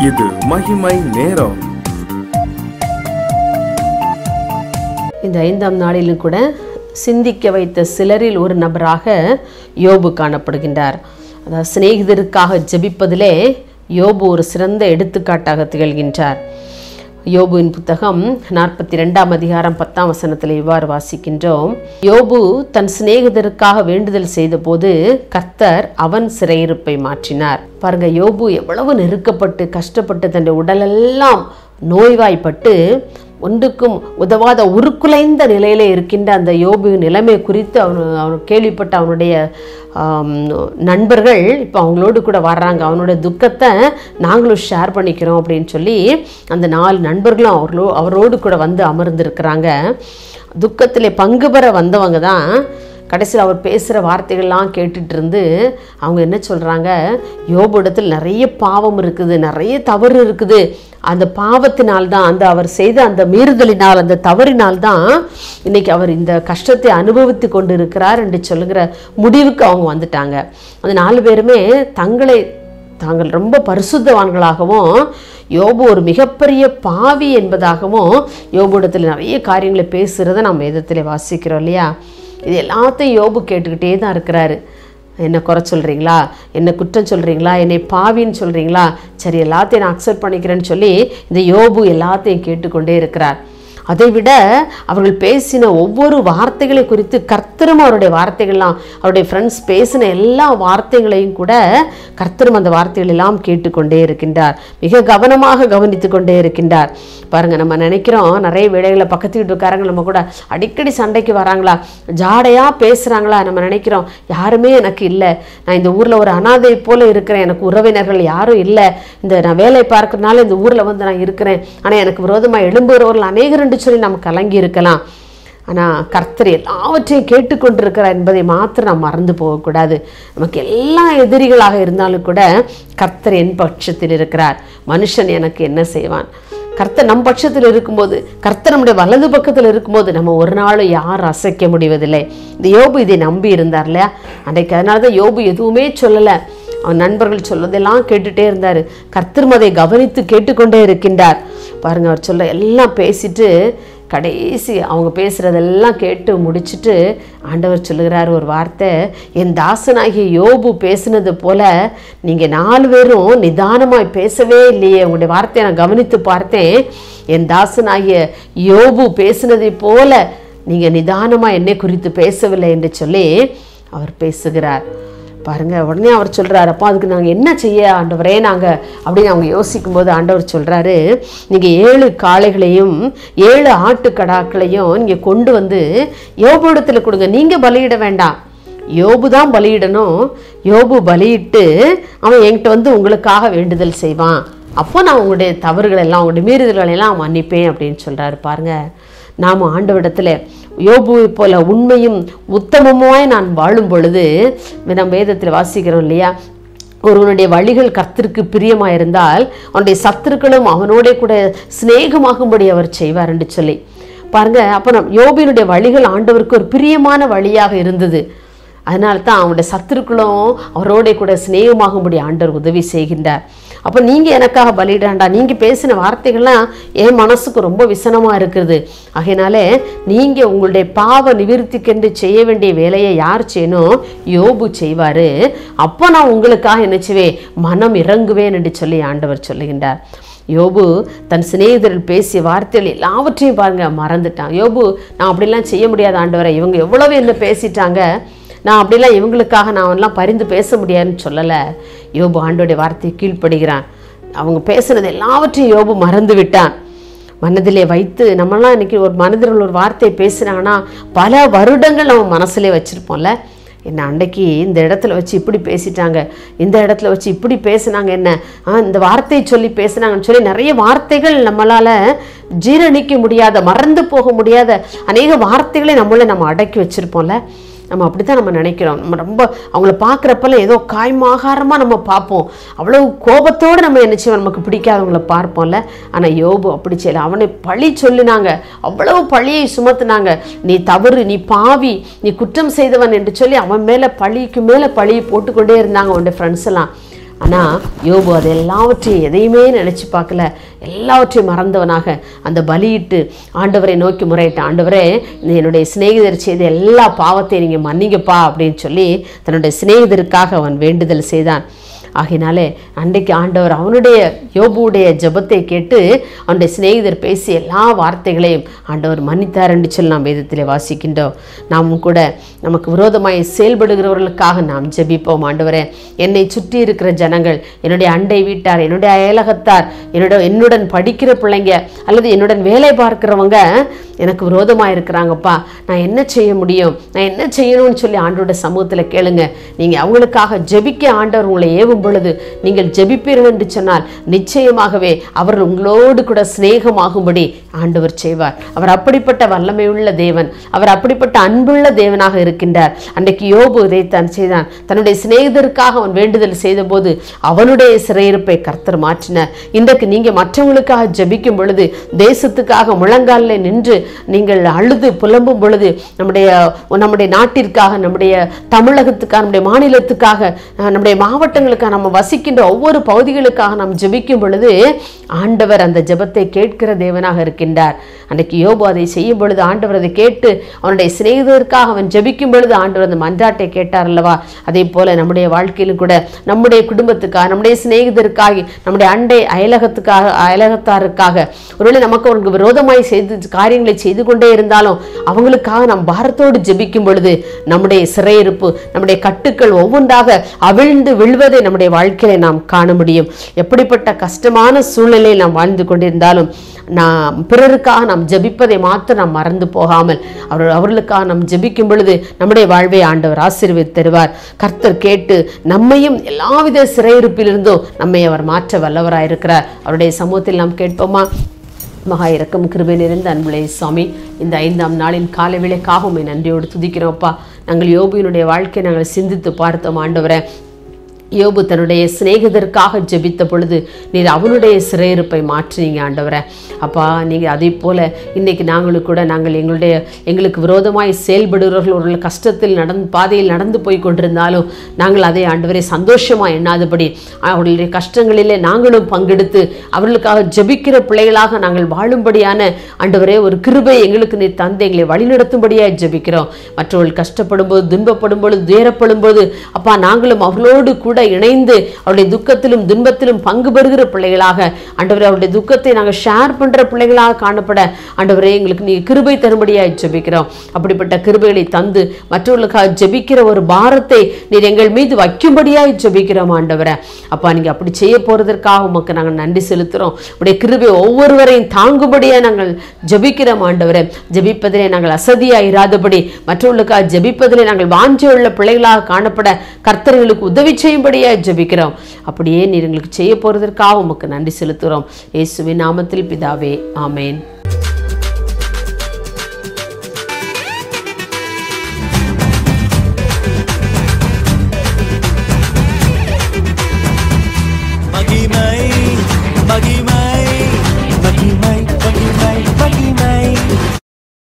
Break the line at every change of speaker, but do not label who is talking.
இது மகிமை நேரம்.
இந்த 5ஆம் நாளிலும் கூட சிந்திக்க வைத்த சிலரில் ஒரு நபராக யோபு காணப்படுகின்றார். அதாவது சிநேகிதருக்காக ஜெபிப்பதிலே யோபு ஒரு சிறந்த எடுத்துக்காட்டாக திகழ்கின்றார். யோபுவின் புத்தகம் 42ஆம் அதிகாரம் 10ஆம் வசனத்தில் இவ்வாறு வாசிக்கின்றோம். யோபு தன் சிநேகிதருக்காக வேண்டுதல் செய்த போது கர்த்தர் அவன் சிறையிருப்பை மாற்றினார். பாருங்க, யோபு எவ்வளவு நெருக்கப்பட்டு கஷ்டப்பட்டு தன்னுடைய உடலெல்லாம் நோய்வாய்ப்பட்டு ஒன்றுக்கும் உதவாத உருக்குலைந்த நிலையில இருக்கின்ற அந்த யோபு நிலைமை குறித்து அவன் கேள்விப்பட்ட அவனுடைய நண்பர்கள் இப்போ அவங்களோடு கூட வர்றாங்க. அவனுடைய துக்கத்தை நாங்களும் ஷேர் பண்ணிக்கிறோம் அப்படின்னு சொல்லி அந்த 4 நண்பர்களும் அவரோடு கூட வந்து அமர்ந்திருக்கிறாங்க. துக்கத்திலே பங்கு பெற வந்தவங்க தான் கடைசியில் அவர் பேசுகிற வார்த்தைகள்லாம் கேட்டுட்டு இருந்து அவங்க என்ன சொல்கிறாங்க, யோபு இடத்தில் நிறைய பாவம் இருக்குது, நிறைய தவறு இருக்குது. அந்த பாவத்தினால்தான், அவர் செய்த அந்த மீறுதலினால், அந்த தவறினால்தான் இன்னைக்கு அவர் இந்த கஷ்டத்தை அனுபவித்து கொண்டு இருக்கிறார் என்று சொல்லுகிற முடிவுக்கு அவங்க வந்துட்டாங்க. அந்த 4 பேருமே தாங்கள் ரொம்ப பரிசுத்தவான்களாகவும் யோபு ஒரு மிகப்பெரிய பாவி என்பதாகவும் யோபுடத்தில் நிறைய காரியங்களை பேசுகிறத நம்ம வேதத்தில் வாசிக்கிறோம் இல்லையா. இது எல்லாத்தையும் யோபு கேட்டுக்கிட்டே தான் இருக்கிறாரு. என்ன குறை சொல்கிறீங்களா, என்ன குற்றம் சொல்கிறீங்களா, என்னை பாவின்னு சொல்கிறீங்களா, சரி எல்லாத்தையும் நான் அக்செப்ட் பண்ணிக்கிறேன்னு சொல்லி இந்த யோபு எல்லாத்தையும் கேட்டுக்கொண்டே இருக்கிறார். அதை விட அவர்கள் பேசின ஒவ்வொரு வார்த்தைகளை குறித்து கர்த்தரும் அவருடைய வார்த்தைகள்லாம், அவருடைய ஃப்ரெண்ட்ஸ் பேசின எல்லா வார்த்தைகளையும் கூட கர்த்தரும் அந்த வார்த்தைகள் எல்லாம் கேட்டுக்கொண்டே இருக்கின்றார். மிக கவனமாக கவனித்து கொண்டே இருக்கின்றார். பாருங்கள், நம்ம நினைக்கிறோம் நிறைய வேளைகளில் பக்கத்து வீட்டுக்காரங்க நம்ம கூட அடிக்கடி சண்டைக்கு வராங்களா, ஜாடையாக பேசுகிறாங்களா, நம்ம நினைக்கிறோம் யாருமே எனக்கு இல்லை, நான் இந்த ஊரில் ஒரு அனாதை போல் இருக்கிறேன், எனக்கு உறவினர்கள் யாரும் இல்லை, நான் வேலை பார்க்கறதுனால இந்த ஊரில் வந்து நான் இருக்கிறேன், ஆனால் எனக்கு விரோதமாக எழும்புகிறவர்கள் அநேகர் சொல்லி நாம் கலங்கி இருக்கலாம். ஆனால் கர்த்தர் எல்லாவற்றையும் கேட்டுக்கொண்டிருக்கிறார் என்பதை மாத்திரம் நாம் மறந்து போகக்கூடாது. நமக்கு எல்லா எதிரிகளாக இருந்தாலும் கூட கர்த்தர் என் பட்சத்தில் இருக்கிறார். மனுஷன் எனக்கு என்ன செய்வான்? கர்த்தர் நம் பட்சத்தில் இருக்கும்போது, கர்த்தர் நம்முடைய வலது பக்கத்தில் இருக்கும்போது நம்ம ஒரு நாளும் யாரும் அசைக்க முடிவதில்லை. இந்த யோபு இதை நம்பி இருந்தார் இல்லையா அன்றைக்கு. அதனால தான் யோபு எதுவுமே சொல்லலை. அவன் நண்பர்கள் சொல்வதெல்லாம் கேட்டுகிட்டே இருந்தார். கர்த்தர் அதை கவனித்து கேட்டுக்கொண்டே இருக்கின்றார். பாருங்கள், அவர் சொல்ல எல்லாம் பேசிட்டு கடைசி அவங்க பேசுகிறதெல்லாம் கேட்டு முடிச்சுட்டு ஆண்டவர் சொல்லுகிறார் ஒரு வார்த்தை, என் தாசனாகிய யோபு பேசினது போல நீங்கள் 4 பேரும் நிதானமாய் பேசவே இல்லையே. உங்களுடைய வார்த்தையை நான் கவனித்து பார்த்தேன், என் தாசனாகிய யோபு பேசினதை போல நீங்கள் நிதானமாக என்னை குறித்து பேசவில்லை என்று சொல்லி அவர் பேசுகிறார். பாருங்கள், உடனே அவர் சொல்கிறார், அப்போ அதுக்கு நாங்கள் என்ன செய்ய ஆண்டவரே நாங்கள் அப்படின்னு அவங்க யோசிக்கும்போது ஆண்டவர் சொல்கிறாரு, நீங்கள் 7 காளைகளையும் 7 ஆட்டுக்கடாக்களையும் நீங்கள் கொண்டு வந்து யோபுடத்தில் கொடுங்க. நீங்கள் பலியிட வேண்டாம், யோபு தான் பலியிடணும். யோபு பலியிட்டு அவன் என்கிட்ட வந்து உங்களுக்காக வேண்டுதல் செய்வான். அப்போ நான் உங்களுடைய தவறுகள் எல்லாம், உங்களுடைய மீறுதல்களை எல்லாம் மன்னிப்பேன் அப்படின்னு சொல்கிறாரு. பாருங்கள், நாம் ஆண்டவரிடத்தில் யோபுவை போல உண்மையும் உத்தமமாய் நான் வாழும் பொழுது நம்ம வேதத்தில் வாசிக்கிறோம் இல்லையா, ஒருவனுடைய வழிகள் கர்த்தருக்கு பிரியமாக இருந்தால் அவனுடைய சத்துருக்களும் அவனோட கூட சிநேகமாகும்படி அவர் செய்வார் என்று சொல்லி பாருங்க. அப்போ யோபினுடைய வழிகள் ஆண்டவருக்கு ஒரு பிரியமான வழியாக இருந்தது. அதனால தான் அவனுடைய சத்துருக்களும் அவரோட கூட சிநேகமாகும்படி ஆண்டவர் உதவி செய்கின்றார். அப்போ நீங்கள் எனக்காக பலியிடாண்டா, நீங்கள் பேசின வார்த்தைகள்லாம் என் மனசுக்கு ரொம்ப விசனமாக இருக்குது. ஆகையினாலே நீங்கள் உங்களுடைய பாவ நிவிருத்திக்கென்று செய்ய வேண்டிய வேலையை யார் செய்யணும்? யோபு செய்வார். அப்போ நான் உங்களுக்காக என்ன செய்வேன்? மனம் இறங்குவேன் என்று சொல்லி ஆண்டவர் சொல்லுகின்றார். யோபு தன் சிநேகிதரில் பேசிய வார்த்தைகள் எல்லாவற்றையும் பாருங்க மறந்துட்டான். யோபு, நான் அப்படிலாம் செய்ய முடியாத ஆண்டவரை, இவங்க எவ்வளவு என்ன பேசிட்டாங்க, நான் அப்படிலாம் இவங்களுக்காக நான் எல்லாம் பரிந்து பேச முடியாதுன்னு சொல்லலை. யோபு ஆண்டோடைய வார்த்தையை கீழ்ப்படுகிறான். அவங்க பேசுனது எல்லாவற்றையும் யோபு மறந்து விட்டான். மனதிலே வைத்து நம்மளாம் இன்றைக்கி ஒரு மனிதர்கள் ஒரு வார்த்தையை பேசுகிறாங்கன்னா பல வருடங்கள் நம்ம மனசுலே வச்சுருப்போம்ல. என்ன அன்றைக்கி இந்த இடத்துல வச்சு இப்படி பேசிட்டாங்க, இந்த இடத்துல வச்சு இப்படி பேசினாங்க, என்ன இந்த வார்த்தையை சொல்லி பேசினாங்கன்னு சொல்லி நிறைய வார்த்தைகள் நம்மளால் ஜீரணிக்க முடியாத, மறந்து போக முடியாத அநேக வார்த்தைகளை நம்ம அடக்கி வச்சுருப்போம்ல. நம்ம அப்படி தான் நம்ம நினைக்கிறோம். நம்ம ரொம்ப அவங்கள பார்க்குறப்பெல்லாம் ஏதோ காய்மாகாரமாக நம்ம பார்ப்போம். அவ்வளோ கோபத்தோடு நம்ம என்ன செய்வோம், நமக்கு பிடிக்காதவங்கள பார்ப்போம்ல. ஆனால் யோபு அப்படி செய்யலை. அவனை பழி சொல்லினாங்க, அவ்வளவு பழியை சுமத்துனாங்க. நீ தவறு, நீ பாவி, நீ குற்றம் செய்தவன் என்று சொல்லி அவன் மேலே பழிக்கு மேலே பழியை போட்டுக்கொண்டே இருந்தாங்க அவனுடைய ஃப்ரெண்ட்ஸ் எல்லாம். ஆனால் யோபு அது எல்லாவற்றையும் எதையுமே நினச்சி பார்க்கல. எல்லாவற்றையும் மறந்தவனாக அந்த பலியிட்டு ஆண்டவரை நோக்கி முறையிட்ட, ஆண்டவரே என்னுடைய சிநேகிதர் செய்த எல்லா பாவத்தையும் நீங்கள் மன்னிங்கப்பா அப்படின்னு சொல்லி தன்னுடைய சிநேகிதருக்காக அவன் வேண்டுதல் செய்தான். ஆகினாலே அன்றைக்கு ஆண்டவர் அவனுடைய யோபுடைய ஜெபத்தை கேட்டு அவனுடைய சிநேகிதர் பேசி எல்லா வார்த்தைகளையும் ஆண்டவர் மன்னித்தார் என்று சொல்லி நாம் வேதத்திலே வாசிக்கின்றோம். நாமும் கூட நமக்கு விரோதமாய் செயல்படுகிறவர்களுக்காக நாம் ஜெபிப்போம். ஆண்டவரே, என்னை சுற்றி இருக்கிற ஜனங்கள், என்னுடைய அண்டை வீட்டார், என்னுடைய அயலகத்தார், என்னுடன் படிக்கிற பிள்ளைங்க அல்லது என்னுடன் வேலை பார்க்கிறவங்க எனக்கு விரோதமாக இருக்கிறாங்கப்பா, நான் என்ன செய்ய முடியும், நான் என்ன செய்யணும்னு சொல்லி ஆண்டோட சமூகத்தில் கேளுங்க. நீங்கள் அவங்களுக்காக ஜெபிக்க ஆண்டவர் உங்களை ஏவும் பொழுது நீங்கள் ஜெபிப்பீர்கள் என்று சொன்னால் நிச்சயமாகவே அவர் உங்களோடு கூட சிநேகமாகும்படி ஆண்டவர் செய்வார். அவர் அப்படிப்பட்ட வல்லமை உள்ள தேவன், அவர் அப்படிப்பட்ட அன்புள்ள தேவனாக இருக்கின்றார். அன்றைக்கு யோபு இதைத்தான் செய்தான். தன்னுடைய சிநேகிதருக்காக அவன் வேண்டுதல் செய்த போது அவனுடைய சிறையிருப்பை கர்த்தர் மாற்றினார். இன்றைக்கு நீங்க மற்றவங்களுக்காக ஜெபிக்கும் பொழுது, தேசத்துக்காக முழங்காலில் நின்று நீங்கள் அழுது புலம்பும் பொழுது, நம்முடைய நாட்டிற்காக, நம்முடைய தமிழகத்துக்காக, நம்முடைய மாநிலத்துக்காக, நம்முடைய மாவட்டங்களுக்காக, நம்ம வசிக்கின்ற ஒவ்வொரு பகுதிகளுக்காக நாம் ஜெபிக்கும் பொழுது ஆண்டவர் அந்த ஜெபத்தை கேட்கிற தேவனாக இருக்கின்றார். அன்றைக்கு யோபு அதை செய்யும் பொழுது ஆண்டவர் அதை கேட்டு அவனுடைய சிநேகிதருக்காக அவன் ஜெபிக்கும் பொழுது ஆண்டவர் அந்த மன்றாட்டை கேட்டார் அல்லவா? அதே போல நம்முடைய வாழ்க்கையிலும் கூட நம்முடைய குடும்பத்துக்காக, நம்முடைய சிநேகிதருக்காக, நம்முடைய அண்டை அயலகத்தாருக்காக ஒருவேளை நமக்கு அவங்களுக்கு விரோதமாய் காரியங்களை செய்து கொண்டே இருந்தாலும் அவங்களுக்காக நாம் பாரத்தோடு ஜெபிக்கும் பொழுது நம்முடைய சிறையிருப்பு, நம்முடைய கட்டுக்கள் ஒவ்வொன்றாக அவிழ்ந்து விழுவதை நம்முடைய வாழ்க்கையில நாம் காண முடியும். எப்படிப்பட்ட கஷ்டமான சூழ்நிலையில் நாம் வாழ்ந்து கொண்டிருந்தாலும் நாம் பிறருக்காக நாம் ஜெபிப்பதை மாத்திரம் நாம் மறந்து போகாமல் அவர்களுக்காக நாம் ஜெபிக்கும் பொழுது நம்முடைய வாழ்வை ஆண்டவர் ஆசீர்வதித்து தருவார். கர்த்தர் கேட்டு நம்மையும் எல்லாவித சிறையிருப்பிலிருந்தும் நம்மை அவர் மாற்ற வல்லவராயிருக்கிறார். அவருடைய சமூகத்தில் நாம் கேட்போமா? மகா இரக்கம் கிருபை நிறைந்த அன்புலே சுவாமி, இந்த 5ஆம் நாளின் காலை வேளைக்காக உம்மை நன்றியோடு துதிக்கிறோம்ப்பா. நாங்கள் யோபுவினுடைய வாழ்க்கையை நாங்கள் சிந்தித்து பார்த்தோம் ஆண்டவரே. யோபு தன்னுடைய சிநேகிதருக்காக ஜெபித்த பொழுது நீர் அவனுடைய சிறையிருப்பை மாற்றினீங்க ஆண்டவரே. அப்பா, நீங்கள் அதே போல் இன்றைக்கி நாங்களும் கூட எங்களுக்கு விரோதமாய் செயல்படுகிறவர்கள் ஒரு கஷ்டத்தில் பாதையில் நடந்து போய் கொண்டிருந்தாலும் நாங்கள் அதை ஆண்டவரே சந்தோஷமாக எண்ணாதபடி அவர்களுடைய கஷ்டங்களிலே நாங்களும் பங்கெடுத்து அவர்களுக்காக ஜெபிக்கிற பிள்ளைகளாக நாங்கள் வாழும்படியான ஆண்டவரே ஒரு கிருபை எங்களுக்கு நீர் தந்து எங்களை வழிநடத்தும்படியாக ஜெபிக்கிறோம். மற்றவர்கள் கஷ்டப்படும் போது, துன்பப்படும் பொழுது, துயரப்படும் போது அப்பா நாங்களும் அவர்களோடு கூட இணைந்து அவருடைய துக்கத்திலும் துன்பத்திலும் பங்கு பெறுகிற பிள்ளைகளாக ஆண்டவரே, அவருடைய துக்கத்தை நாங்கள் ஷேர் பண்ற பிள்ளைகளாக காணப்பட ஆண்டவரே எங்களுக்கு நீ கிருபை தரும்படியாக ஜெபிக்கிறோம். அப்படிப்பட்ட கிருபைகளை தந்து மற்றவர்களுக்காக ஜெபிக்கிற ஒரு பாரத்தை நீர் எங்கள் மீது வைக்கும்படியாக ஜெபிக்கிறோம் ஆண்டவரே. அப்பா, நீங்க அப்படி செய்ய போறதற்காக உமக்கு நாங்கள் நன்றி செலுத்துறோம். உடைய கிருபை ஒவ்வொருவரையும் தாங்கும்படியாக நாங்கள் ஜெபிக்கிறோம் ஆண்டவரே. ஜெபிப்பதிலே நாங்கள் அசதியாயிராதபடி மற்றவர்களுக்காக ஜெபிப்பதிலே நாங்கள் வாஞ்சியுள்ள பிள்ளைகளாக காணப்பட கர்த்தர்களுக்கு உதவி செய்யும்படியாக ஜெபிக்கிறோம். அப்படியே நீர் எங்களுக்கு செய்ய போறதற்காக உமக்கு நன்றி செலுத்துகிறோம். இயேசுவின் நாமத்தில் பிதாவே, ஆமேன்.